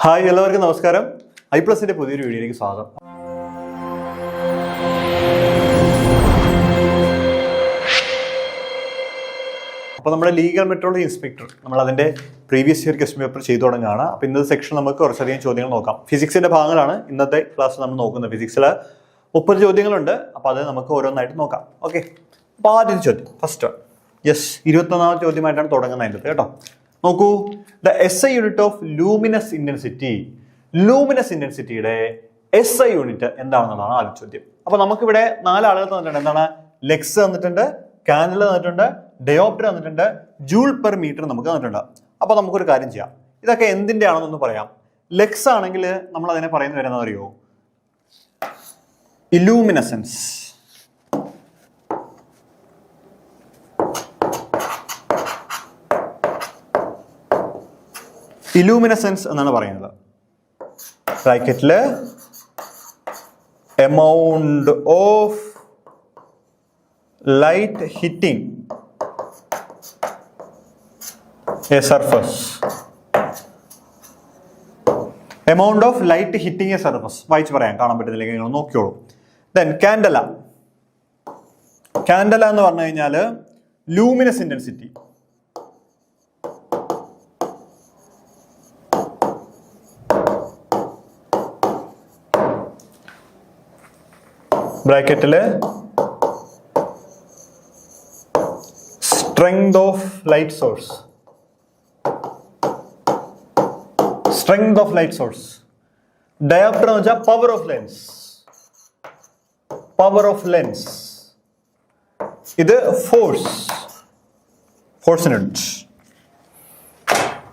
Hi എല്ലാവർക്കും നമസ്കാരം. ഐപ്ലസിന്റെ പുതിയൊരു വീഡിയോയിലേക്ക് സ്വാഗതം. അപ്പോൾ നമ്മുടെ ലീഗൽ മെട്രോളജി ഇൻസ്പെക്ടർ നമ്മൾ അതിന്റെ പ്രീവിയസ് ഇയർ ക്വസ്റ്റ്യൻ പേപ്പർ ചെയ്തു തുടങ്ങുകയാണ്. അപ്പോൾ ഇന്നത്തെ സെക്ഷൻ നമുക്ക് കുറച്ചധികം ചോദ്യങ്ങൾ നോക്കാം. ഫിസിക്സിന്റെ ഭാഗങ്ങളാണ് ഇന്നത്തെ ക്ലാസ് നമ്മൾ നോക്കുന്നത്. ഫിസിക്സിൽ 30 ചോദ്യങ്ങളുണ്ട്. അപ്പോൾ അത് നമുക്ക് ഓരോന്നായിട്ട് നോക്കാം. ഓക്കെ, അപ്പോൾ ആദ്യത്തെ ചോദ്യം ഫസ്റ്റ് യെസ് 21ാമത്തെ ചോദ്യമായിട്ടാണ് തുടങ്ങുന്നത് അതിൻ്റെ കേട്ടോ. നോക്കൂ, the SI unit of luminous intensity. Luminous ഇന്റൻസിറ്റിയുടെ SI യൂണിറ്റ് എന്താണെന്നുള്ളതാണ് ആദ്യ ചോദ്യം. അപ്പൊ നമുക്കിവിടെ 4 ആളുകൾ തന്നിട്ടുണ്ട്. എന്താണ്? ലെക്സ് തന്നിട്ടുണ്ട്, കാൻഡല തന്നിട്ടുണ്ട്, ഡയോപ്റ്റർ തന്നിട്ടുണ്ട്, ജൂൾ പെർ മീറ്റർ നമുക്ക് തന്നിട്ടുണ്ട്. അപ്പൊ നമുക്കൊരു കാര്യം ചെയ്യാം, ഇതൊക്കെ എന്തിന്റെ ആണെന്നൊന്ന് പറയാം. ലെക്സ് ആണെങ്കിൽ നമ്മൾ അതിനെ പറയുന്നത് വരുന്നത് അറിയോ? ഇലൂമിനസൻസ്. ഇലൂമിനസൻസ് എന്നാണ് പറയുന്നത്. ബ്രാക്കറ്റില് amount of light hitting a surface. Amount of light hitting a surface വായിച്ച് പറയാം, കാണാൻ പറ്റുന്നില്ലെങ്കിൽ നിങ്ങൾ നോക്കിയോളൂ. Then candela. കാൻഡല എന്ന് പറഞ്ഞു കഴിഞ്ഞാൽ ലൂമിനസ് ഇന്റൻസിറ്റി. ബ്രാക്കറ്റില് strength of light source. Strength of light source. Dioptre എന്ന് വെച്ചാൽ power of lens. Power of lens. ഇത് ഫോഴ്സ്. Force unit.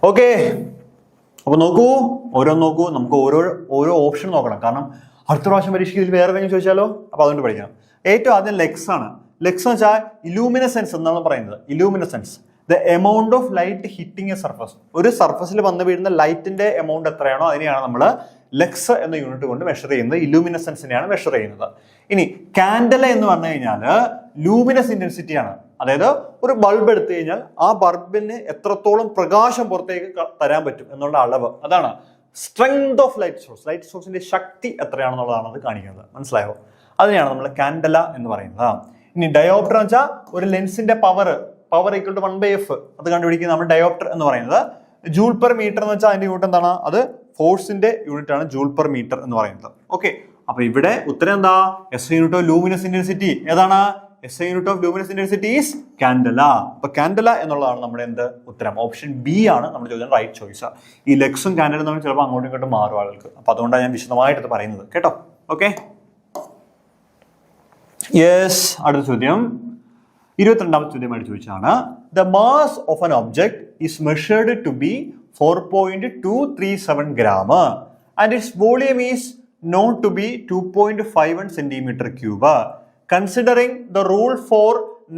ഓക്കെ, അപ്പൊ നോക്കൂ, ഓരോന്ന് നോക്കൂ. നമുക്ക് ഓരോ ഓപ്ഷൻ നോക്കണം. കാരണം അടുത്ത പ്രാവശ്യം പരീക്ഷയ്ക്ക് ഇതിൽ വേറെ എന്തെങ്കിലും ചോദിച്ചാലോ? അപ്പൊ അതുകൊണ്ട് പഠിക്കണം. ഏറ്റവും ആദ്യം ലെക്സ് ആണ്. ലെക്സ് എന്ന് വെച്ചാൽ ഇലൂമിനസെൻസ് എന്നാണ് പറയുന്നത്. Illuminance, the amount of light hitting a surface. ഒരു സർഫസിൽ വന്ന് വീഴുന്ന ലൈറ്റിന്റെ എമൗണ്ട് എത്രയാണോ അതിനെയാണ് നമ്മൾ ലെക്സ് എന്ന യൂണിറ്റ് കൊണ്ട് മെഷർ ചെയ്യുന്നത്. ഇലൂമിനസെൻസിനെയാണ് മെഷർ ചെയ്യുന്നത്. ഇനി കാൻഡല എന്ന് പറഞ്ഞു കഴിഞ്ഞാൽ ലൂമിനസ് ഇന്റൻസിറ്റി ആണ്. അതായത് ഒരു ബൾബ് എടുത്തു കഴിഞ്ഞാൽ ആ ബൾബിന് എത്രത്തോളം പ്രകാശം പുറത്തേക്ക് തരാൻ പറ്റും എന്നുള്ള അളവ്, അതാണ് strength of light source. Light സോഴ്സിന്റെ ശക്തി എത്രയാണെന്നുള്ളതാണ് അത് കാണിക്കുന്നത്. മനസ്സിലായോ? അതിനെയാണ് നമ്മൾ കാൻഡല എന്ന് പറയുന്നത്. ഇനി ഡയോപ്റ്റർ എന്ന് വെച്ചാൽ ഒരു ലെൻസിന്റെ പവർ ഈക്വൽ ടു 1/f അത് കണ്ടുപിടിക്കുന്നത് നമ്മൾ ഡയോപ്റ്റർ എന്ന് പറയുന്നത്. ജൂൾ പെർ മീറ്റർ എന്ന് വെച്ചാൽ അതിന്റെ യൂണിറ്റ് എന്താണ്? അത് ഫോഴ്സിന്റെ യൂണിറ്റ് ആണ് ജൂൾ പെർ മീറ്റർ എന്ന് പറയുന്നത്. ഓക്കെ, അപ്പൊ ഇവിടെ ഉത്തരം എന്താ? SI unit of luminous intensity ഏതാണ്? SI unit of luminous intensity is candela. അപ്പൊ കാൻഡല എന്നുള്ളതാണ് നമ്മുടെ എന്ത് ഉത്തരം. ഓപ്ഷൻ ബി ആണ് നമ്മുടെ ചോദ്യം റൈറ്റ് ചോയ്സ്. ഈ ലെക്സും കാൻഡലും തമ്മിൽ ചിലപ്പോൾ അങ്ങോട്ടും ഇങ്ങോട്ടും മാറും ആളുകൾക്ക്. അപ്പൊ അതുകൊണ്ടാണ് ഞാൻ വിശദമായിട്ട് പറയുന്നത് കേട്ടോ. Okay, yes. അടുത്ത ചോദ്യം 22ാമത്തെ ചോദ്യമായിട്ട് ചോദിച്ചാണ്. The mass of an object is measured to be 4.237 gram and its volume is noted to be 2.51 cm3. Considering the rule for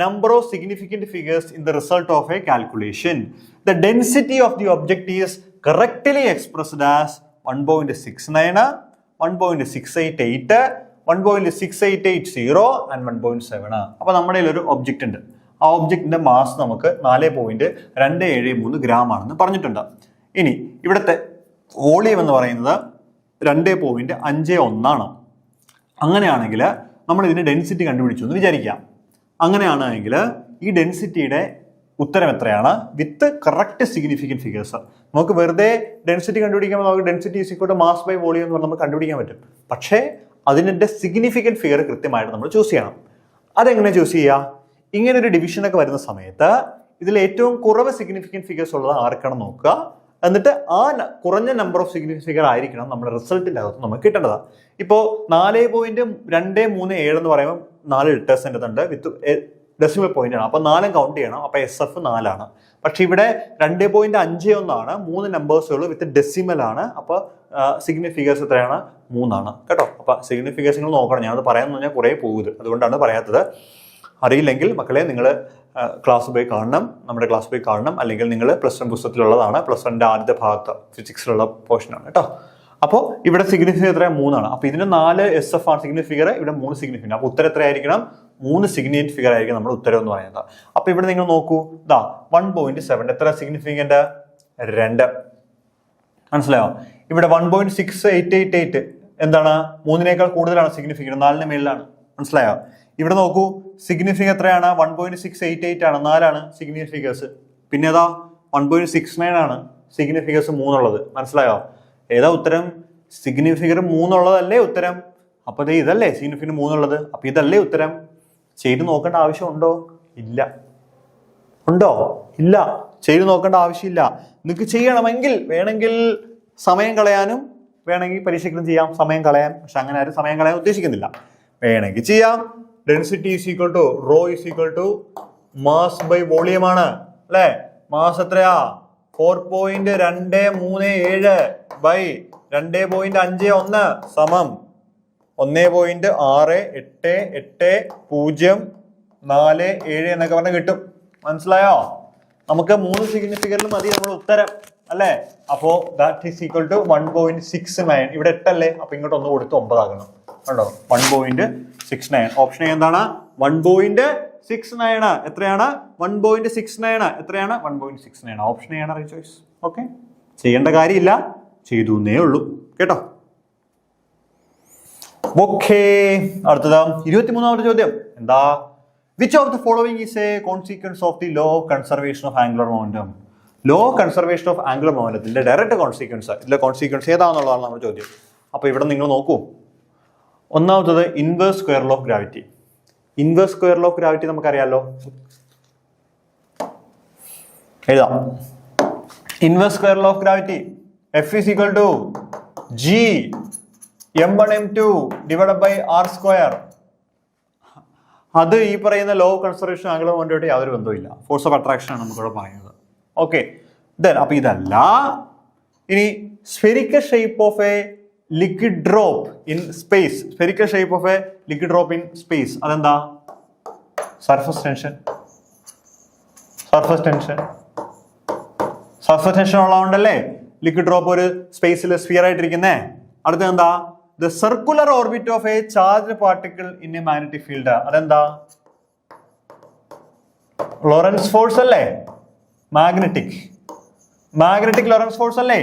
number of significant figures in the result of a calculation, the density of the object is correctly expressed as 1.69, 1.688, 1.6880 and 1.7. അപ്പൊ നമ്മുടെ കയ്യിൽ ഒരു object ഉണ്ട്. ആ ഒബ്ജക്റ്റിന്റെ mass നമുക്ക് 4.273 gram ആണെന്ന് പറഞ്ഞിട്ടുണ്ട്. ഇനി ഇവിടുത്തെ വോളിയം എന്ന് പറയുന്നത് 2.51 ആണ്. അങ്ങനെയാണെങ്കിൽ നമ്മൾ ഇതിന്റെ ഡെൻസിറ്റി കണ്ടുപിടിച്ചു എന്ന് വിചാരിക്കാം. അങ്ങനെയാണെങ്കിൽ ഈ ഡെൻസിറ്റിയുടെ ഉത്തരം എത്രയാണ് വിത്ത് കറക്റ്റ് സിഗ്നിഫിക്കൻറ്റ് ഫിഗേഴ്സ്. നമുക്ക് വെറുതെ ഡെൻസിറ്റി കണ്ടുപിടിക്കുമ്പോൾ നമുക്ക് density is equal to mass by volume എന്ന് പറഞ്ഞാൽ നമുക്ക് കണ്ടുപിടിക്കാൻ പറ്റും. പക്ഷേ അതിൻ്റെ സിഗ്നിഫിക്കൻറ്റ് ഫിഗർ കൃത്യമായിട്ട് നമ്മൾ ചൂസ് ചെയ്യണം. അതെങ്ങനെ ചൂസ് ചെയ്യുക? ഇങ്ങനെ ഒരു ഡിവിഷനൊക്കെ വരുന്ന സമയത്ത് ഇതിൽ ഏറ്റവും കുറവ് സിഗ്നിഫിക്കൻറ്റ് ഫിഗേഴ്സ് ഉള്ളത് ആർക്കാണെന്ന് നോക്കുക. എന്നിട്ട് ആ കുറഞ്ഞ നമ്പർ ഓഫ് സിഗ്നിഫിക്കൻറ്റ് ഫിഗർ ആയിരിക്കണം നമ്മുടെ റിസൾട്ടിൻ്റെ അകത്ത് നമുക്ക് കിട്ടേണ്ടത്. ഇപ്പോൾ 4.237 എന്ന് പറയുമ്പോൾ 4 ലിറ്റേഴ്സ് എൻ്റെ ഉണ്ട് വിത്ത് ഡെസിമൽ പോയിന്റ് ആണ്. അപ്പൊ 4 കൗണ്ട് ചെയ്യണം. അപ്പൊ SF 4 ആണ്. പക്ഷെ ഇവിടെ 2.51 ആണ്. 3 നമ്പേഴ്സുകൾ വിത്ത് ഡെസിമൽ ആണ്. അപ്പൊ സിഗ്നിഫിക്കേഴ്സ് എത്രയാണ്? 3 ആണ് കേട്ടോ. അപ്പൊ സിഗ്നിഫിക്കേഴ്സ് നിങ്ങൾ നോക്കണം. ഞാനത് പറയാമെന്ന് പറഞ്ഞാൽ കുറേ പോകുന്നത്, അതുകൊണ്ടാണ് പറയാത്തത്. അറിയില്ലെങ്കിൽ മക്കളെ നിങ്ങൾ ക്ലാസ് പോയി കാണണം, നമ്മുടെ ക്ലാസ് പോയി കാണണം. അല്ലെങ്കിൽ നിങ്ങൾ +1 പുസ്തകത്തിലുള്ളതാണ്. +1 ആദ്യത്തെ ഭാഗത്ത് ഫിസിക്സിലുള്ള പോർഷനാണ് കേട്ടോ. അപ്പോൾ ഇവിടെ സിഗ്നിഫിക്കർ എത്ര? 3 ആണ്. അപ്പൊ ഇതിന് 4 SF ആണ് സിഗ്നിഫിക്കർ, ഇവിടെ 3 സിഗ്നിഫിക്കർ. അപ്പൊ ഉത്തരം എത്രയായിരിക്കണം? 3 സിഗ്നിഫിക്കന്റ് ഫിഗർ ആയിരിക്കും നമ്മുടെ ഉത്തരം എന്ന് പറയുന്നത്. അപ്പൊ ഇവിടെ നിങ്ങൾ നോക്കൂ, 1.7 എത്ര സിഗ്നിഫിക്കന്റ്? 2. മനസ്സിലായോ? ഇവിടെ 1.6888 എന്താണ്? 3-നേക്കാൾ കൂടുതലാണ് സിഗ്നിഫിക്കൻസ്, 4-ന് മേളിലാണ്. മനസ്സിലായോ? ഇവിടെ നോക്കൂ, സിഗ്നിഫിക്കൻസ് എത്രയാണ്? 1.688 ആണ്, 4 സിഗ്നിഫിക്കൻസ്. പിന്നെ ഏതാ? 1.69 ആണ് സിഗ്നിഫിക്കൻസ് 3 ഉള്ളത്. മനസ്സിലായോ? ഏതാ ഉത്തരം? സിഗ്നിഫിക്കർ 3 ഉള്ളതല്ലേ ഉത്തരം. അപ്പൊ ഇതല്ലേ സിഗ്നിഫിക്കൻറ്റ് 3 ഉള്ളത്. അപ്പൊ ഇതല്ലേ ഉത്തരം. ചെയ്ത് നോക്കേണ്ട ആവശ്യമുണ്ടോ? ഇല്ല. ഉണ്ടോ? ഇല്ല. ചെയ്ത് നോക്കേണ്ട ആവശ്യമില്ല. നിങ്ങൾക്ക് ചെയ്യണമെങ്കിൽ വേണമെങ്കിൽ സമയം കളയാനും വേണമെങ്കിൽ പരീക്ഷയ്ക്കും ചെയ്യാം, സമയം കളയാൻ. പക്ഷെ അങ്ങനെ ആരും സമയം കളയാൻ ഉദ്ദേശിക്കുന്നില്ല. വേണമെങ്കിൽ ചെയ്യാം. Density is equal to rho is equal to mass by volume ആണ് അല്ലെ. മാസ് എത്രയാ? 4.237 ബൈ 2.51 സമം 1.688047 എന്നൊക്കെ പറഞ്ഞ് കിട്ടും. മനസ്സിലായോ? നമുക്ക് 3 സിഗ്നിഫിക്കൻറ്റിൽ മതി നമ്മുടെ ഉത്തരം അല്ലെ. അപ്പോ ദാറ്റ് ഈസ് ഈക്വൽ ടു 1.69. ഇവിടെ 8 അല്ലേ, അപ്പൊ ഇങ്ങോട്ട് 1 കൊടുത്ത് 9 ആകണം. കണ്ടോ? 1.69. ഓപ്ഷൻ എന്താണ്? 1.69. എത്രയാണ്? 1.69. എത്രയാണ്? 1.69. ഓപ്ഷൻ ആണ് റൈറ്റ് ചോയ്സ്. ഓക്കെ, ചെയ്യേണ്ട കാര്യമില്ല, ചെയ്തു എന്നേ ഉള്ളൂ കേട്ടോ. ഓക്കെ, അടുത്തത് 23ാമത്തെ ചോദ്യം. എന്താ? Which of the following is a consequence of the law of conservation of angular momentum? Law conservation of angular മൊമെന്റത്തിന്റെ ഡയറക്റ്റ് കോൺസിക്വൻസ്, ഇതിലെ കോൺസിക്വൻസ് ഏതാണെന്നുള്ളതാണ് നമ്മുടെ ചോദ്യം. അപ്പൊ ഇവിടെ നിങ്ങൾ നോക്കൂ. ഒന്നാമത്തത് inverse square law of gravity. Inverse square law of gravity നമുക്കറിയാലോ, എഴുതാം. Inverse square law of gravity F is equal to G m1 m2 divided by r square. അത് ഈ പറയുന്ന ലോ ഓഫ് കൺസർവേഷൻ ആംഗുലർ മൊമെന്റുമായിട്ട് യാതൊരു ബന്ധവുമില്ല. ഫോഴ്സ് ഓഫ് അട്രാക്ഷൻ ആണ് നമുക്കിവിടെ പറയുന്നത്. ഓക്കെ, അപ്പൊ ഇതല്ല. ഇനി spherical shape of a liquid drop in space. Spherical shape of a liquid drop in space, അതെന്താ? Surface tension. Surface tension, surface tension ഉള്ളതുകൊണ്ടല്ലേ ലിക്വിഡ് ഡ്രോപ്പ് ഒരു സ്പേസിൽ സ്ഫിയർ ആയിട്ടിരിക്കുന്നേ. അടുത്ത എന്താ? The circular orbit of a charge particle in a magnetic field, അതെന്താ? Lorentz force അല്ലേ? Magnetic Lorentz force അല്ലേ?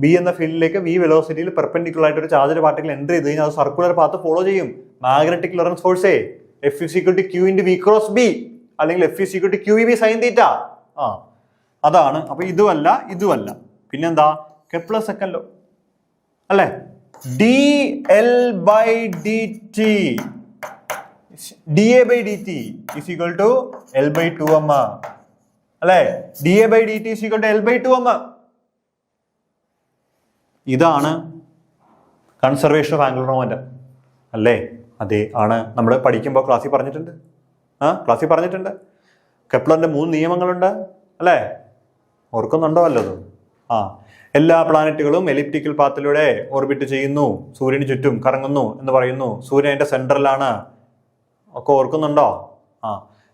ബി എന്ന ഫീൽഡിലേക്ക് വി വെലോസിറ്റിയിൽ പെർപെൻഡിക്കുലർ ആയിട്ട് ഒരു ചാർജ് പാർട്ടിക്കിൾ എൻട്രി ചെയ്ത് കഴിഞ്ഞാൽ അത് സർക്കുലർ പാത്ത് ഫോളോ ചെയ്യും. മാഗ്നറ്റിക് ലോറൻസ് ഫോഴ്സേ F is equal to Q into V cross B, അല്ലെങ്കിൽ F is equal to QEB sin theta. അതാണ്. അപ്പൊ ഇതുമല്ല, ഇതുമല്ല. പിന്നെന്താ? കെപ്ലർ സെക്കൻഡ് ലോ അല്ലെ? dl by dt da by dt is equal to L by 2m അല്ലെ? da by dt is equal to L by 2m. ഇതാണ് conservation of angular momentum അല്ലേ? അതെ, ആണ്. നമ്മൾ പഠിക്കുമ്പോൾ ക്ലാസ്സിൽ പറഞ്ഞിട്ടുണ്ട്. ക്ലാസ്സിൽ പറഞ്ഞിട്ടുണ്ട്. കെപ്ലറിന്റെ 3 നിയമങ്ങളുണ്ട് അല്ലേ? ഓർക്കുന്നുണ്ടോ വല്ലതും? എല്ലാ പ്ലാനറ്റുകളും എലിപ്റ്റിക്കൽ പാത്തിലൂടെ ഓർബിറ്റ് ചെയ്യുന്നു, സൂര്യന് ചുറ്റും കറങ്ങുന്നു എന്ന് പറയുന്നു. സൂര്യൻ അതിന്റെ സെന്ററിലാണ്. ഒക്കെ ഓർക്കുന്നുണ്ടോ?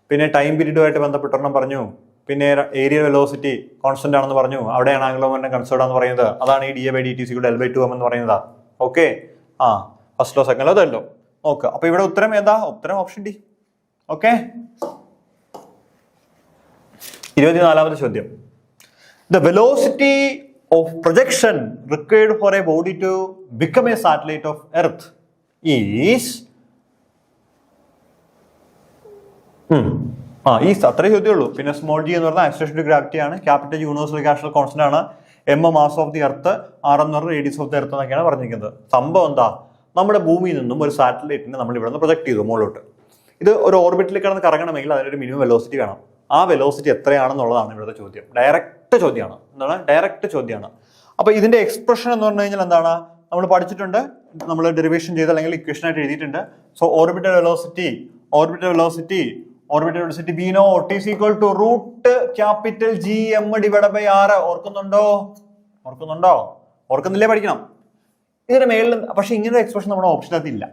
പിന്നെ ടൈം പീരീഡുമായിട്ട് ബന്ധപ്പെട്ടൊരെണ്ണം പറഞ്ഞു. പിന്നെ ഏരിയൽ വെലോസിറ്റി കോൺസ്റ്റന്റ് ആണെന്ന് പറഞ്ഞു. അവിടെയാണ് ആംഗുലർ മൊമെന്റം കൺസേർഡ് എന്ന് പറയുന്നത്. അതാണ് ഈ da by dt = L by 2m എന്ന് പറയുന്നത്. Okay, first law second law third law. Okay, അപ്പൊ ഇവിടെ ഉത്തരം ഏതാ? ഉത്തരം ഓപ്ഷൻ ഡി. ഓക്കെ, 24ാമത്തെ ചോദ്യം. The velocity of projection required for a body to become a satellite of Earth is ഈ അത്രേ ചോദ്യമേ ഉള്ളൂ. പിന്നെ സ്മോൾ ജി എന്ന് പറഞ്ഞാൽ ആക്സിലറേഷൻ ടു ഗ്രാവിറ്റി ആണ്. ക്യാപിറ്റൽ യൂണിവേഴ്സൽ ഗ്രാവിറ്റേഷണൽ കോൺസ്റ്റന്റ് ആണ്. m mass of the earth, r എന്ന് പറഞ്ഞാൽ റേഡിയസ് ഓഫ് ദി എർത്ത് എന്നൊക്കെയാണ് പറഞ്ഞിരിക്കുന്നത്. സംഭവം എന്താ? നമ്മുടെ ഭൂമിയിൽ നിന്നും ഒരു സാറ്റലൈറ്റിനെ നമ്മൾ ഇവിടെ നിന്ന് പ്രൊജക്ട് ചെയ്തു മുകളിലോട്ട്. ഇത് ഒരു ഓർബിറ്റിൽ കിടന്ന് കറങ്ങണമെങ്കിൽ അതിനൊരു മിനിമം വെലോസിറ്റി വേണം. ആ വെലോസിറ്റി എത്രയാണെന്നുള്ളതാണ് ഇവിടുത്തെ ചോദ്യം. ഡയറക്റ്റ് ചോദ്യമാണ്. എന്താണ്? ഡയറക്റ്റ് ചോദ്യമാണ്. അപ്പൊ ഇതിന്റെ എക്സ്പ്രഷൻ എന്ന് പറഞ്ഞു കഴിഞ്ഞാൽ എന്താണ്? നമ്മൾ പഠിച്ചിട്ടുണ്ട്, നമ്മൾ ഡെറിവേഷൻ ചെയ്ത് അല്ലെങ്കിൽ ഇക്വേഷൻ ആയിട്ട് എഴുതിയിട്ടുണ്ട്. So orbital velocity V naught is equal to root capital Gm divided by R. ഓർക്കുന്നുണ്ടോ? ഓർക്കുന്നില്ലേ? പഠിക്കണം. ഇതിന്റെ മേളിൽ പക്ഷെ ഇങ്ങനെ എക്സ്പ്രഷൻ നമ്മുടെ ഓപ്ഷനകത്ത് ഇല്ല.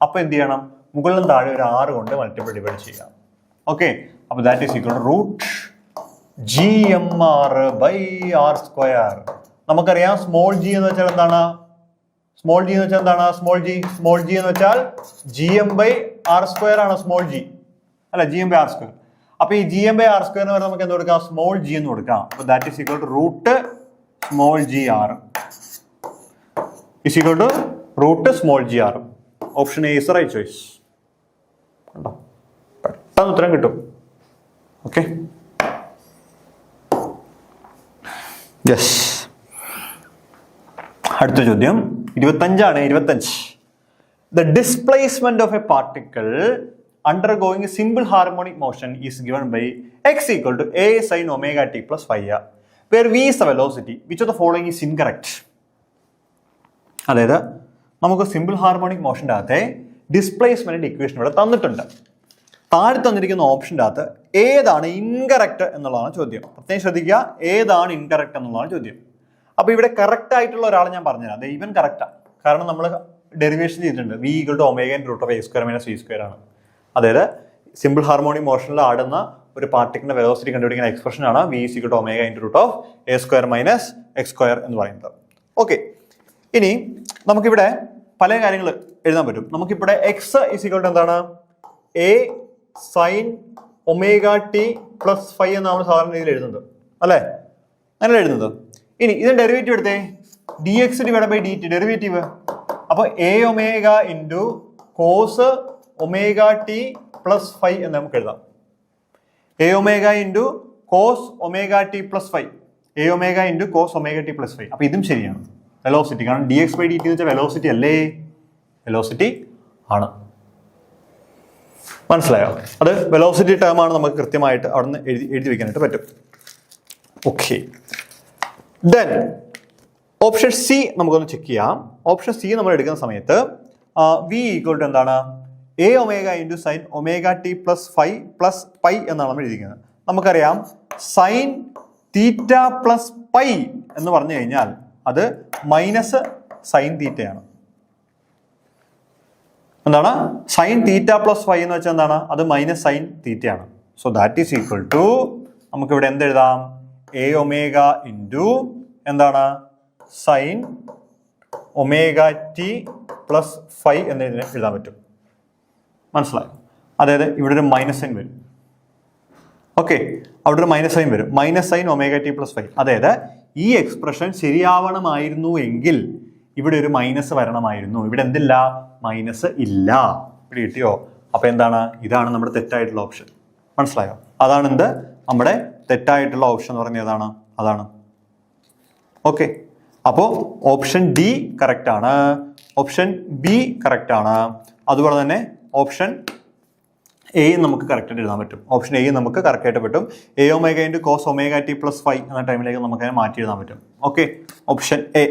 അപ്പൊ എന്ത് ചെയ്യണം? മുകളിലും താഴെ ഒരു 6 കൊണ്ട് മൾട്ടിപ്പിൾ ഡിവൈഡ് ചെയ്യാം. ഓക്കെ, അപ്പൊ that is equal to root GMR by R square. നമുക്കറിയാം സ്മോൾ ജി എന്ന് വെച്ചാൽ എന്താണ്? സ്മോൾ ജി എന്ന് വെച്ചാൽ GM by R സ്ക്വയർ ആണ്. സ്മോൾ ജി അല്ല, GM by R സ്ക്വയർ. അപ്പൊ ഈ GM by R സ്ക്വയർ എന്ന് പറഞ്ഞാൽ നമുക്ക് എന്ത് കൊടുക്കാം? സ്മോൾ ജി എന്ന് കൊടുക്കാം. അപ്പൊ that is equal to root small G R is equal to root small G R. Option A is right choice. കണ്ടോ, പെട്ടെന്ന് ഉത്തരം കിട്ടും. Okay, yes. അടുത്ത ചോദ്യം 25. The displacement of a particle undergoing a simple harmonic motion is given by x equal to a sin omega t plus phi r, where v is the velocity. Which of the following is incorrect? അതായത് നമുക്ക് simple harmonic മോഷൻ്റെ അകത്തെ ഡിസ്പ്ലേസ്മെന്റിന്റെ equation ഇവിടെ തന്നിട്ടുണ്ട്. താഴെ തന്നിരിക്കുന്ന ഓപ്ഷൻ്റെ അകത്ത് ഏതാണ് incorrect എന്നുള്ളതാണ് ചോദ്യം. പ്രത്യേകം ശ്രദ്ധിക്കുക, ഏതാണ് ഇൻകറക്റ്റ് എന്നുള്ളതാണ് ചോദ്യം. അപ്പോൾ ഇവിടെ കറക്റ്റ് ആയിട്ടുള്ള ഒരാളെ ഞാൻ പറഞ്ഞുതരാം. അത് ഇവൻ കറക്റ്റാണ്, കാരണം നമ്മൾ ഡെറിവേഷൻ ചെയ്തിട്ടുണ്ട്. V equal to omega in root of A square minus V square ആണ്. അതായത് സിമ്പിൾ ഹാർമോണിക് മോഷനിൽ ആടുന്ന ഒരു പാർട്ടിക്കിളിന്റെ വെലോസിറ്റി കണ്ടുപിടിക്കുന്ന എക്സ്പ്രഷൻ ആണ് V is equal to omega in root of A square minus X square എന്ന് പറയുന്നത്. ഓക്കെ, ഇനി നമുക്കിവിടെ പല കാര്യങ്ങൾ എഴുതാൻ പറ്റും. നമുക്കിവിടെ എക്സ് ഈസ് ഈക്വൽ ടു എന്താണ്, A sign omega T plus phi എന്നാണ് നമ്മൾ സാധാരണ രീതിയിൽ എഴുതുന്നത്, അല്ലേ? അങ്ങനെ എഴുതുന്നത്. ഇനി ഇതിന് ഡെറിവേറ്റീവ് എടുത്തേ, d x divide by d t derivative. അപ്പോൾ a omega into cos omega T plus phi എന്ന് നമുക്ക് എഴുതാം. A omega into cos omega T plus phi, a omega into cos omega T plus phi. അപ്പോൾ ഇതും ശരിയാണ്, velocity. കാരണം d x by d t എന്ന് വെച്ചാൽ വെലോസിറ്റി അല്ലേ? വെലോസിറ്റി ആണ്. മനസ്സിലായോ? അത് വെലോസിറ്റി ടേം ആണ്, നമുക്ക് കൃത്യമായിട്ട് അവിടെ നിന്ന് എഴുതി വെക്കാനായിട്ട് പറ്റും. ഓക്കെ, ദെൻ ഓപ്ഷൻ സി നമുക്കൊന്ന് ചെക്ക് ചെയ്യാം. ഓപ്ഷൻ സി നമ്മൾ എടുക്കുന്ന സമയത്ത് വി ഈക്വൽ ടു എന്താണ്, A omega into sine omega T plus phi plus pi എന്നാണ് നമ്മൾ എഴുതിക്കുന്നത്. നമുക്കറിയാം സൈൻ തീറ്റ പ്ലസ് പൈ എന്ന് പറഞ്ഞു കഴിഞ്ഞാൽ അത് മൈനസ് സൈൻ തീറ്റയാണ്. എന്താണ് സൈൻ തീറ്റ പ്ലസ് ഫൈ എന്ന് വെച്ചാൽ എന്താണ്, അത് മൈനസ് സൈൻ തീറ്റയാണ്. So that is equal to നമുക്കിവിടെ എന്തെഴുതാം, എ ഒമേഗ ഇൻറ്റു എന്താണ് sine omega T plus phi എന്ന് എഴുതാൻ പറ്റും. മനസ്സിലായോ? അതായത് ഇവിടെ ഒരു മൈനസ് സൈൻ വരും. ഓക്കെ, അവിടെ ഒരു മൈനസ് സൈൻ വരും, minus sign omega T plus phi. അതായത് ഈ എക്സ്പ്രഷൻ ശരിയാവണമായിരുന്നു എങ്കിൽ ഇവിടെ ഒരു മൈനസ് വരണമായിരുന്നു. ഇവിടെ എന്തില്ല, മൈനസ് ഇല്ല. ഇവിടെ കിട്ടിയോ? അപ്പൊ എന്താണ്, ഇതാണ് നമ്മുടെ തെറ്റായിട്ടുള്ള ഓപ്ഷൻ. മനസ്സിലായോ? അതാണ് എന്ത് നമ്മുടെ തെറ്റായിട്ടുള്ള ഓപ്ഷൻ എന്ന് പറഞ്ഞത് ഏതാണ്, അതാണ്. ഓക്കെ, അപ്പോൾ ഓപ്ഷൻ ഡി കറക്റ്റ് ആണ്, ഓപ്ഷൻ ബി കറക്റ്റ് ആണ്, അതുപോലെ തന്നെ ഓപ്ഷൻ എ നമുക്ക് കറക്റ്റ് ആയിട്ട് എഴുതാൻ പറ്റും. ഓപ്ഷൻ എ നമുക്ക് കറക്റ്റ് ആയിട്ട് പറ്റും. A omega into cos omega T plus five എന്ന ടൈമിലേക്ക് നമുക്ക് അതിനെ മാറ്റി എഴുതാൻ പറ്റും. Okay, option A.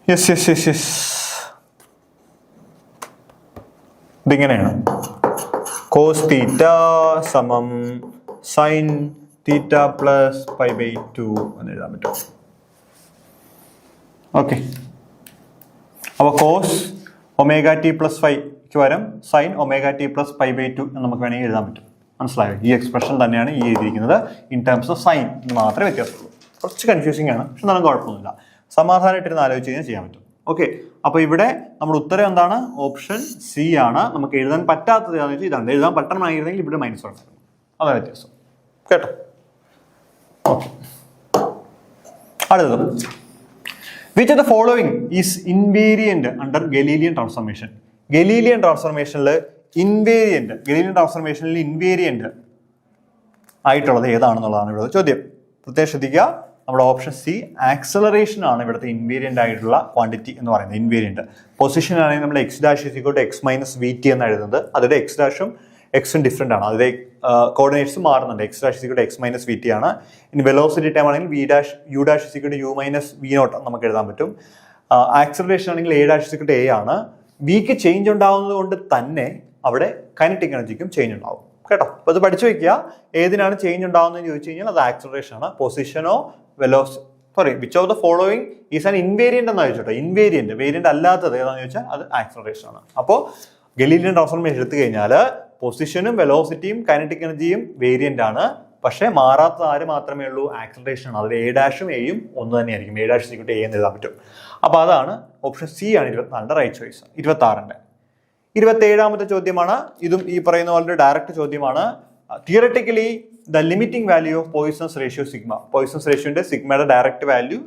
Yes yes yes yes, ഇതിങ്ങനെയാണ്, കോസ് തീറ്റ സമം sine theta plus pi by 2 എന്ന് എഴുതാൻ പറ്റും. ഓക്കെ, അപ്പോൾ കോസ് ഒമേഗ ടി പ്ലസ് ഫൈക്ക് പകരം sine omega T plus pi by 2 എന്ന് നമുക്ക് വേണമെങ്കിൽ എഴുതാൻ പറ്റും. മനസ്സിലായോ? ഈ എക്സ്പ്രഷൻ തന്നെയാണ് ഈ എഴുതിയിരിക്കുന്നത്. ഇൻ ടേംസ് ഓഫ് സൈൻ എന്ന് മാത്രമേ വ്യത്യാസമുള്ളൂ. കുറച്ച് കൺഫ്യൂസിംഗ് ആണ്, പക്ഷെ എന്നാലും കുഴപ്പമൊന്നുമില്ല. സമാധാനമായിട്ടിരുന്ന് ആലോചിച്ച് കഴിഞ്ഞാൽ ചെയ്യാൻ പറ്റും. ഓക്കെ, അപ്പോൾ ഇവിടെ നമ്മുടെ ഉത്തരം എന്താണ്, ഓപ്ഷൻ സി ആണ്. നമുക്ക് എഴുതാൻ പറ്റാത്തത് ഏതാണെന്ന് വെച്ചാൽ ഇതാണ്. എഴുതാൻ പറ്റണമായിരുന്നെങ്കിൽ ഇവിടെ മൈനസ് ഉണ്ടായിരുന്നു, അതാണ് വ്യത്യാസം. കേട്ടോ? ഓക്കെ, അടുത്തത്, which of the following is invariant under Galilean transformation? Galilean ട്രാൻസ്ഫോർമേഷനിൽ ഇൻവേരിയന്റ് ആയിട്ടുള്ളത് ഏതാണെന്നുള്ളതാണ് ഇവിടെ ചോദ്യം. പ്രത്യേകം ശ്രദ്ധിക്കുക, നമ്മുടെ ഓപ്ഷൻ സി ആക്സലറേഷൻ ആണ് ഇവിടുത്തെ ഇൻവേരിയന്റ് ആയിട്ടുള്ള ക്വാണ്ടിറ്റി എന്ന് പറയുന്നത്. ഇൻവേരിയന്റ് പൊസിഷൻ ആണെങ്കിൽ നമ്മൾ X dash is equal to X minus V T എന്ന് എഴുതുന്നത്. അതിന്റെ എക്സ് ഡാഷും എക്സും ഡിഫറെന്റ് ആണ്, അതിലെ കോർഡിനേറ്റ്സ് മാറുന്നുണ്ട്. X dash is equal to X minus V T ആണ്. ഇനി വെലോസിറ്റി ടൈം ആണെങ്കിൽ U dash is equal to U minus V nought നമുക്ക് എഴുതാൻ പറ്റും. ആക്സലറേഷൻ ആണെങ്കിൽ A dash is equal to A ആണ്. വിക്ക് ചേഞ്ച് ഉണ്ടാവുന്നത് കൊണ്ട് തന്നെ അവിടെ കൈനറ്റിക് എനർജിക്കും ചേഞ്ച് ഉണ്ടാവും. കേട്ടോ? അപ്പോൾ അത് പഠിച്ചു വെക്കുക. ഏതിനാണ് ചേഞ്ച് ഉണ്ടാവുന്നതെന്ന് ചോദിച്ചു കഴിഞ്ഞാൽ അത് ആക്സലറേഷൻ ആണ്. പൊസിഷനോ which of the following is an invariant എന്ന് ചോദിച്ചോട്ടെ. ഇൻവേരിയന്റ്, വേരിയന്റ് അല്ലാത്തത് ഏതാണെന്ന് ചോദിച്ചാൽ അത് ആക്സലറേഷൻ ആണ്. അപ്പോൾ ഗലീലിയൻ ട്രാൻസ്ഫോർമേഷൻ എടുത്തു കഴിഞ്ഞാൽ പൊസിഷനും വെലോസിറ്റിയും കൈനറ്റിക് എനർജിയും വേരിയന്റ് ആണ്. പക്ഷേ മാറാത്തത് ആര് മാത്രമേ ഉള്ളൂ, ആക്സലറേഷൻ ആണ്. അതിൽ എ ഡാഷും എയും ഒന്ന് തന്നെയായിരിക്കും. എ ഡാഷ് എ എന്ന് എഴുതാൻ പറ്റും. അപ്പോൾ അതാണ് ഓപ്ഷൻ സി ആണ് 24ന്റെ റൈറ്റ് ചോയ്സ്. 26ന്റെ 27ാമത്തെ ചോദ്യമാണ്. ഇതും ഈ പറയുന്ന പോലെ ഡയറക്റ്റ് ചോദ്യമാണ്. Theoretically the limiting value of Poisson's ratio sigma. Poisson's റേഷ്യോന്റെ സിഗ്മയുടെ ഡയറക്റ്റ് വാല്യൂ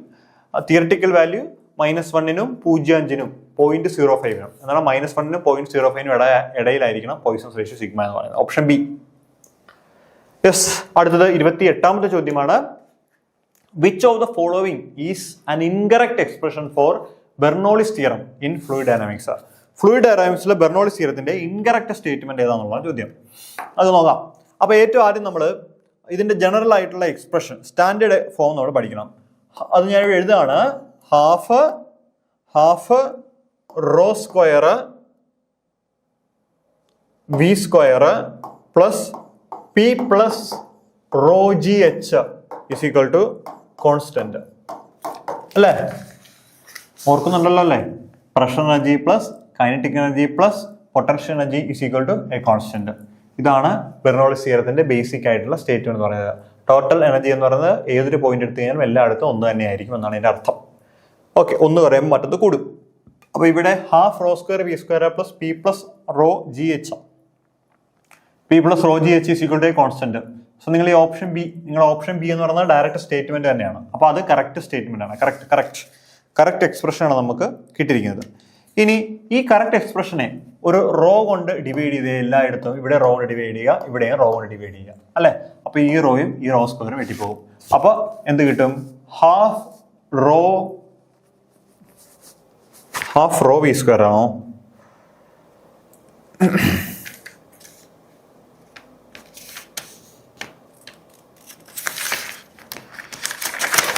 തിയററ്റിക്കൽ വാല്യൂ -1നും 0.5നും 0.05 എന്നാൽ -1നും 0.05നും ഇടയിലായിരിക്കണം പോയിസൺസ് റേഷ്യോ സിഗ്മ എന്ന് പറയുന്നത്. Option B. യെസ്. അടുത്തത് 28ാമത്തെ ചോദ്യമാണ്. Which of the following is an incorrect expression for Bernoulli's theorem in fluid dynamics? Fluid ഡൈനാമിക്സിലെ ബെർണോളിസ് തിയറത്തിന്റെ ഇൻകറക്റ്റ് സ്റ്റേറ്റ്മെന്റ് ഏതാണെന്നുള്ള ചോദ്യം. അത് നോക്കാം. അപ്പൊ ഏറ്റവും ആദ്യം നമ്മൾ ഇതിന്റെ ജനറൽ ആയിട്ടുള്ള എക്സ്പ്രഷൻ സ്റ്റാൻഡേർഡ് ഫോം നമ്മൾ പഠിക്കണം. അത് ഞാൻ എഴുതാണ്. Half rho square V square plus P plus rho G H is equal to constant അല്ലേ? ഓർക്കുന്നുണ്ടല്ലോ അല്ലേ? Pressure energy plus kinetic energy plus potential energy is equal to a constant. ഇതാണ് Bernoulli's തിയറത്തിന്റെ ബേസിക് ആയിട്ടുള്ള സ്റ്റേറ്റ്മെന്റ് എന്ന് പറയുന്നത്. Total energy എന്ന് പറയുന്നത് ഏതൊരു പോയിന്റ് എടുത്തു കഴിഞ്ഞാലും എല്ലായിടത്തും ഒന്ന് തന്നെയായിരിക്കും എന്നാണ് അതിന്റെ അർത്ഥം. ഓക്കെ, ഒന്ന് പറയുമ്പോൾ മറ്റൊന്ന് കൂടും. അപ്പൊ ഇവിടെ half rho square V square plus P plus rho G H is equal to a constant. So നിങ്ങൾ ഈ ഓപ്ഷൻ ബി എന്ന് പറയുന്നത് ഡയറക്റ്റ് സ്റ്റേറ്റ്മെന്റ് തന്നെയാണ്. അപ്പൊ അത് കറക്റ്റ് സ്റ്റേറ്റ്മെന്റ് ആണ്. കറക്റ്റ് എക്സ്പ്രഷൻ ആണ് നമുക്ക് കിട്ടിയിരിക്കുന്നത്. ഇനി ഈ കറക്റ്റ് എക്സ്പ്രഷനെ ഒരു റോ കൊണ്ട് ഡിവൈഡ് ചെയ്ത് എല്ലായിടത്തും ഇവിടെ റോ കൊണ്ട് ഡിവൈഡ് ചെയ്യുക, ഇവിടെയും റോ കൊണ്ട് ഡിവൈഡ് ചെയ്യുക അല്ലെ? അപ്പൊ ഈ റോയും ഈ റോ സ്ക്വയറും വെട്ടിപ്പോകും. അപ്പൊ എന്ത് കിട്ടും? ഹാഫ് റോ വി സ്ക്വയർ ആണോ?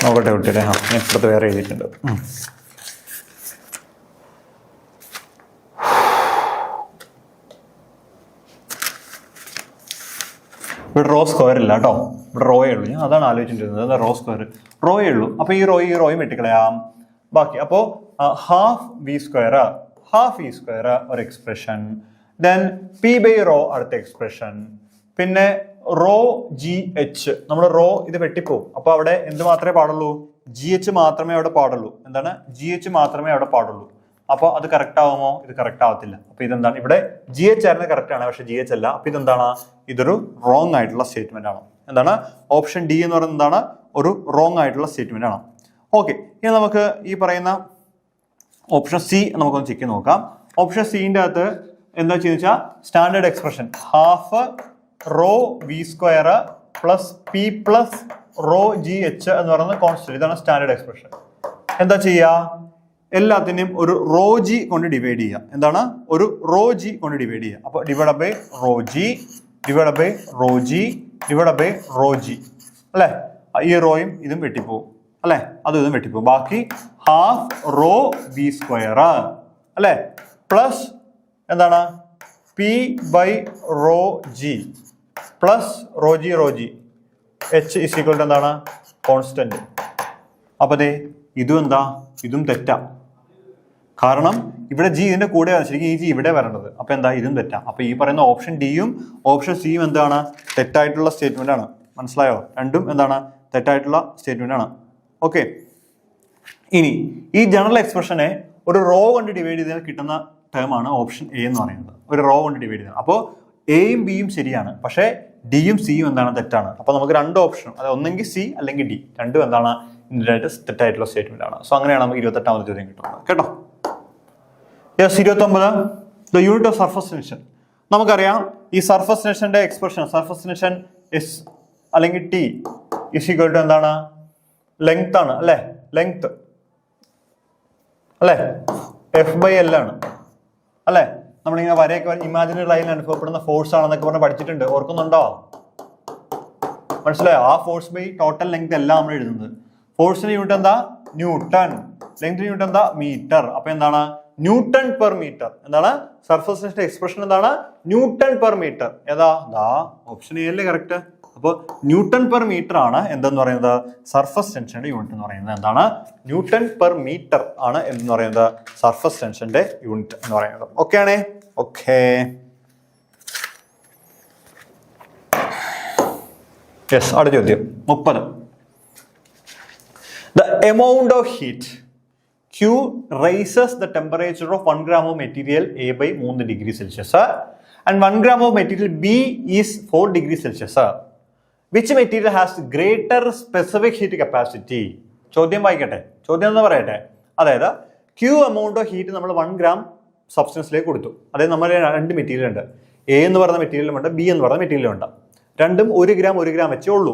നോക്കട്ടെ കുട്ടിയുടെ. ഞാൻ ഇപ്പുറത്ത് വേറെ എഴുതിയിട്ടുണ്ട്. ഇവിടെ റോ സ്ക്വയർ ഇല്ല കേട്ടോ, ഇവിടെ റോയേ ഉള്ളൂ. ഞാൻ അതാണ് ആലോചിച്ചിട്ടിരുന്നത്. റോ സ്ക്വയർ റോയേ ഉള്ളൂ. അപ്പൊ ഈ റോയും വെട്ടിക്കളയാം. ബാക്കി അപ്പോ ഹാഫ് വി സ്ക്വയർ ഒരു expression, then P by rho അടുത്ത എക്സ്പ്രഷൻ, പിന്നെ റോ ജി എച്ച്. നമ്മൾ റോ ഇത് വെട്ടിപ്പോവും. അപ്പൊ അവിടെ എന്ത് മാത്രമേ പാടുള്ളൂ? ജി എച്ച് മാത്രമേ അവിടെ പാടുള്ളൂ. എന്താണ്? ജി എച്ച് മാത്രമേ അവിടെ പാടുള്ളൂ. അപ്പൊ അത് കറക്റ്റ് ആവുമോ? ഇത് കറക്റ്റ് ആവത്തില്ല. അപ്പൊ ഇതെന്താണ്? ഇവിടെ ജി എച്ച് ആയിരുന്നു കറക്റ്റ് ആണ്, പക്ഷെ ജി എച്ച് അല്ല. അപ്പൊ ഇതെന്താണ്? ഇതൊരു റോങ് ആയിട്ടുള്ള സ്റ്റേറ്റ്മെന്റ് ആണ്. എന്താണ്? ഓപ്ഷൻ ഡി എന്ന് പറയുന്നത് എന്താണ്? ഒരു റോങ് ആയിട്ടുള്ള സ്റ്റേറ്റ്മെന്റ് ആണ്. ഓക്കെ, ഇനി നമുക്ക് ഈ പറയുന്ന ഓപ്ഷൻ സി നമുക്കൊന്ന് ചെക്ക് നോക്കാം. ഓപ്ഷൻ സിന്റെ അകത്ത് എന്താ ചെയ്യുന്ന വെച്ചാൽ standard expression half rho V square plus P plus rho G H എന്ന് പറയുന്നത് കോൺസ്റ്റന്റ്. ഇതാണ് സ്റ്റാൻഡേർഡ് എക്സ്പ്രഷൻ. എന്താ ചെയ്യുക? എല്ലാത്തിനെയും ഒരു റോ ജി കൊണ്ട് ഡിവൈഡ് ചെയ്യുക. എന്താണ്? ഒരു റോ ജി കൊണ്ട് ഡിവൈഡ് ചെയ്യുക. അപ്പൊ ഡിവൈഡ് ബൈ റോ ജി അല്ലെ? ഈ റോയും ഇതും വെട്ടിപ്പോവും അല്ലെ? അതും ഇതും വെട്ടിപ്പോവും. ബാക്കി ഹാഫ് റോ ബി സ്ക്വയർ അല്ലെ പ്ലസ് എന്താണ്? P by rho G plus rho G H is equal to എന്താണ്? കോൺസ്റ്റന്റ്. അപ്പൊ ദേ ഇതും എന്താ? ഇതും തെറ്റാ. കാരണം ഇവിടെ ജി ഇതിന്റെ കൂടെ ശരിക്കും ഈ ജി ഇവിടെ വരേണ്ടത്. അപ്പൊ എന്താ? ഇതും തെറ്റാ. അപ്പൊ ഈ പറയുന്ന ഓപ്ഷൻ ഡിയും ഓപ്ഷൻ സിയും എന്താണ്? തെറ്റായിട്ടുള്ള സ്റ്റേറ്റ്മെന്റ് ആണ്. മനസ്സിലായോ? രണ്ടും എന്താണ്? തെറ്റായിട്ടുള്ള സ്റ്റേറ്റ്മെന്റ് ആണ്. ഓക്കെ, ഇനി ഈ ജനറൽ എക്സ്പ്രഷനെ ഒരു റോ കൊണ്ട് ഡിവൈഡ് ചെയ്താൽ കിട്ടുന്ന ടേം ആണ് ഓപ്ഷൻ എ എന്ന് പറയുന്നത്. ഒരു റോ കൊണ്ട് ഡിവൈഡ് ചെയ്താൽ. അപ്പോൾ എയും ബിയും ശരിയാണ്, പക്ഷേ ഡിയും സിയും എന്താണ്? തെറ്റാണ്. അപ്പൊ നമുക്ക് രണ്ട് ഓപ്ഷനും, അത് ഒന്നെങ്കിൽ സി അല്ലെങ്കിൽ ഡി, രണ്ടും എന്താണ്? ഇൻഡയറക്റ്റ് തെറ്റായിട്ടുള്ള സ്റ്റേറ്റ്മെന്റ് ആണ്. സോ അങ്ങനെയാണ് നമുക്ക് 28ാമത്തെ ചോദ്യം കിട്ടുന്നത് കേട്ടോ. Yes. 29 the unit of surface tension. നമുക്കറിയാം ഈ സർഫസ് ടെൻഷന്റെ എക്സ്പ്രഷൻ സർഫസ് ടെൻഷൻ എസ് അല്ലെങ്കിൽ ടി ഇസ് ഈക്വൽ ടു എന്താണ്? ലെങ്ത് ആണ് അല്ലെ? ലെങ്ത് അല്ലെ? എഫ് ബൈ എൽ ആണ് അല്ലെ? നമ്മളിങ്ങനെ വരെയൊക്കെ ഇമാജിനറി ലൈനിൽ അനുഭവപ്പെടുന്ന ഫോഴ്സ് ആണെന്നൊക്കെ പറഞ്ഞ് പഠിച്ചിട്ടുണ്ട്. ഓർക്കുന്നുണ്ടോ? മനസ്സിലായോ? ആ ഫോഴ്സ് ബൈ ടോട്ടൽ ലെങ്ത് എല്ലാം നമ്മൾ എഴുതുന്നത്. ഫോഴ്സിന് യൂണിറ്റ് എന്താ? ന്യൂട്ടൺ. ലെങ്തിന് യൂണിറ്റ് എന്താ? മീറ്റർ. അപ്പൊ എന്താണ്? Newton per metre. എന്താണ്? സർഫസ് ടെൻഷന്റെ എക്സ്പ്രഷൻ എന്താണ്? Newton per metre. ഏതാ? ഓപ്ഷൻ എ അല്ലേ കറക്റ്റ്. അപ്പോൾ ന്യൂട്ടൺ പെർ മീറ്റർ ആണ് എന്തെന്ന് പറയുന്നത്? സർഫസ് ടെൻഷന്റെ യൂണിറ്റ് എന്ന് പറയുന്നത്. എന്താണ്? ന്യൂട്ടൺ പെർ മീറ്റർ ആണ് എന്ന് പറയുന്നത് സർഫസ് ടെൻഷന്റെ യൂണിറ്റ് എന്ന് പറയുന്നത്. ഓക്കെ ആണേ? ഓക്കെ. യെസ്. അടുത്ത ചോദ്യം 30. The amount of heat Q raises the temperature of 1 gram of material A by 3 degrees Celsius and 1 gram of material B is 4 degrees Celsius. Which material has greater specific heat capacity? ചോദ്യം വായിക്കട്ടെ, ചോദ്യം എന്ന് പറയട്ടെ. അതായത് Q amount of heat നമ്മൾ 1 gram സബ്സ്റ്റൻസിലേക്ക് കൊടുത്തു. അതായത് നമ്മൾ രണ്ട് മെറ്റീരിയൽ ഉണ്ട്, എ എന്ന് പറയുന്ന മെറ്റീരിയലും ഉണ്ട്, ബി എന്ന് പറയുന്ന മെറ്റീരിയലും ഉണ്ട്. രണ്ടും 1 gram വെച്ചേ ഉള്ളൂ.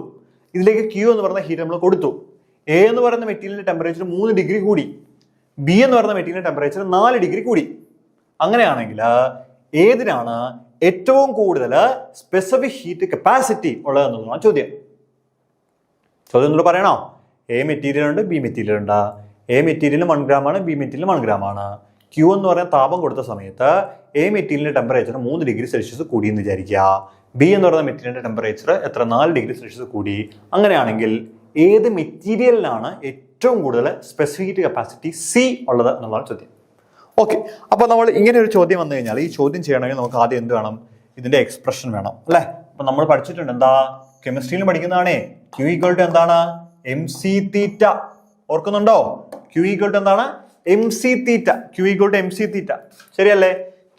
ഇതിലേക്ക് Q എന്ന് പറയുന്ന ഹീറ്റ് നമ്മൾ കൊടുത്തു. എ എന്ന് പറയുന്ന മെറ്റീരിയലിന്റെ ടെമ്പറേച്ചർ 3 ഡിഗ്രി കൂടി, ബി എന്ന് പറയുന്ന മെറ്റീരിയലിന്റെ ടെമ്പറേച്ചർ 4 ഡിഗ്രി കൂടി. അങ്ങനെയാണെങ്കിൽ ഏതിനാണ് ഏറ്റവും കൂടുതൽ സ്പെസിഫിക് ഹീറ്റ് കപ്പാസിറ്റി ഉള്ളതെന്നുള്ളതാണ് ചോദ്യം. ചോദ്യം എന്നോട് പറയണോ? എ മെറ്റീരിയൽ ഉണ്ട്, ബി മെറ്റീരിയൽ ഉണ്ട്. എ മെറ്റീരിയൽ 1 gram ആണ്, ബി മെറ്റീരിയൽ 1 gram ആണ്. Q എന്ന് പറയുന്ന താപം കൊടുത്ത സമയത്ത് എ മെറ്റീരിയലിന്റെ ടെമ്പറേച്ചർ 3 ഡിഗ്രി സെൽഷ്യസ് കൂടി എന്ന് വിചാരിക്കുക. ബി എന്ന് പറയുന്ന മെറ്റീരിയലിന്റെ ടെമ്പറേച്ചർ 4 ഡിഗ്രി സെൽഷ്യസ് കൂടി. അങ്ങനെയാണെങ്കിൽ ഏത് മെറ്റീരിയലിനാണ് ഏറ്റവും കൂടുതൽ സ്പെസിഫിക് ഹീറ്റ് കപ്പാസിറ്റി സി ഉള്ളത് എന്നുള്ളതാണ് ചോദ്യം. ഓക്കെ, അപ്പോൾ നമ്മൾ ഇങ്ങനെ ഒരു ചോദ്യം വന്നു കഴിഞ്ഞാൽ ഈ ചോദ്യം ചെയ്യണമെങ്കിൽ നമുക്ക് ആദ്യം എന്ത് വേണം? ഇതിന്റെ എക്സ്പ്രഷൻ വേണം അല്ലേ? അപ്പൊ നമ്മൾ പഠിച്ചിട്ടുണ്ട്, എന്താ കെമിസ്ട്രിയിൽ പഠിക്കുന്നതാണേ, Q ഈക്വൽ ടു എന്താണ്? MC theta. ഓർക്കുന്നുണ്ടോ? Q ഈക്വൽ ടു എന്താണ്? MC theta. Q equal to MC theta, ശരിയല്ലേ?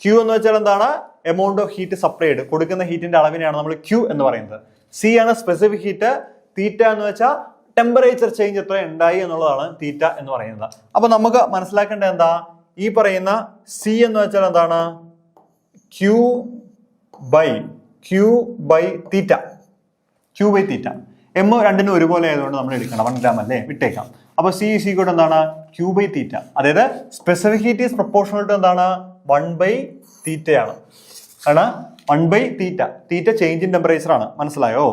Q എന്ന് വെച്ചാൽ എന്താണ്? എമൗണ്ട് ഓഫ് ഹീറ്റ് സപ്ലൈഡ്, കൊടുക്കുന്ന ഹീറ്റിന്റെ അളവിനെയാണ് നമ്മൾ Q എന്ന് പറയുന്നത്. C ആണ് സ്പെസിഫിക് ഹീറ്റ്, തീറ്റ എന്ന് വെച്ചാൽ ടെമ്പറേച്ചർ ചേഞ്ച് എത്ര ഉണ്ടായി എന്നുള്ളതാണ് തീറ്റ എന്ന് പറയുന്നത്. അപ്പൊ നമുക്ക് മനസ്സിലാക്കേണ്ടത് എന്താ? ഈ പറയുന്ന സി എന്ന് വെച്ചാൽ എന്താണ്? Q by theta. Q by theta. M രണ്ടിനും ഒരുപോലെ ആയതുകൊണ്ട് നമ്മൾ എടുക്കണം, 1 gram അല്ലേ, വിട്ടേക്കാം. അപ്പൊ സി ഈസ് ഈക്വൽ ടു എന്താണ്? Q by theta. അതായത് specific heat is proportional to എന്താണ്? 1 ബൈ തീറ്റയാണ്. ആണ് 1 by theta. Theta change in temperature ആണ്, മനസ്സിലായോ?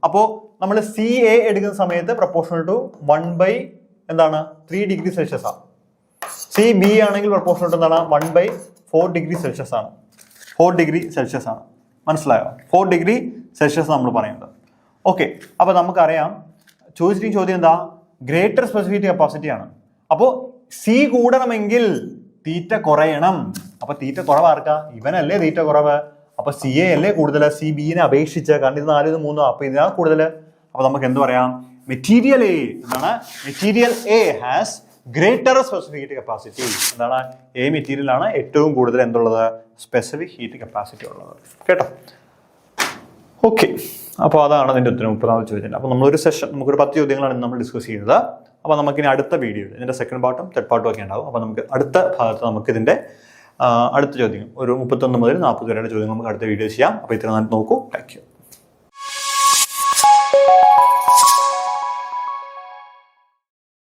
അപ്പോ നമ്മൾ സി എ എടുക്കുന്ന സമയത്ത് പ്രൊപ്പോർഷണൽ ടു 1 ബൈ എന്താണ്? 3 ഡിഗ്രി സെൽഷ്യസ് ആണ്. സി ബി ആണെങ്കിൽ പ്രൊപ്പോർഷണൽ ടു എന്താണ്? 1 ബൈ 4 ഡിഗ്രി സെൽഷ്യസ് ആണ്. 4 ഡിഗ്രി സെൽഷ്യസ് ആണ്, മനസ്സിലായോ? 4 ഡിഗ്രി സെൽഷ്യസ് നമ്മൾ പറയുന്നത്. ഓക്കെ, അപ്പൊ നമുക്കറിയാം ചോദിച്ചിട്ട് ചോദ്യം എന്താ? ഗ്രേറ്റർ സ്പെസിഫിക് കപ്പാസിറ്റി ആണ്. അപ്പോൾ സി കൂടണമെങ്കിൽ തീറ്റ കുറയണം. അപ്പൊ തീറ്റ കുറവാർക്കാ? ഇവനല്ലേ തീറ്റ കുറവ്. അപ്പൊ സി എ അല്ലേ കൂടുതൽ സി ബിനെ അപേക്ഷിച്ച്, കാരണം ഇത് 4 ഇത് 3, അപ്പൊ ഇതിനാ കൂടുതൽ. അപ്പൊ നമുക്ക് എന്ത് പറയാം? മെറ്റീരിയൽ എ എന്താണ്? Material A has greater specific heat capacity. എന്താണ്? എ മെറ്റീരിയൽ ആണ് ഏറ്റവും കൂടുതൽ എന്തുള്ളത്? സ്പെസിഫിക് ഹീറ്റ് കപ്പാസിറ്റി ഉള്ളത്. കേട്ടോ? ഓക്കെ, അപ്പോൾ അതാണ് അതിൻ്റെ ഉത്തരം. 30ാമത്തെ ചോദ്യം. അപ്പോൾ നമ്മളൊരു സെഷൻ, നമുക്കൊരു 10 ചോദ്യങ്ങളാണ് നമ്മൾ ഡിസ്കസ് ചെയ്യുന്നത്. അപ്പോൾ നമുക്കിനി അടുത്ത വീഡിയോയിൽ ഇതിൻ്റെ സെക്കൻഡ് പാർട്ടും തേർഡ് പാർട്ടും ഒക്കെ ഉണ്ടാവും. അപ്പോൾ നമുക്ക് അടുത്ത ഭാഗത്ത് നമുക്ക് ഇതിൻ്റെ അടുത്ത ചോദ്യം ഒരു 31 മുതൽ 40 വരെയുള്ള ചോദ്യങ്ങൾ നമുക്ക് അടുത്ത വീഡിയോ ചെയ്യാം. അപ്പോൾ ഇത്ര നോക്കൂ. Thank you.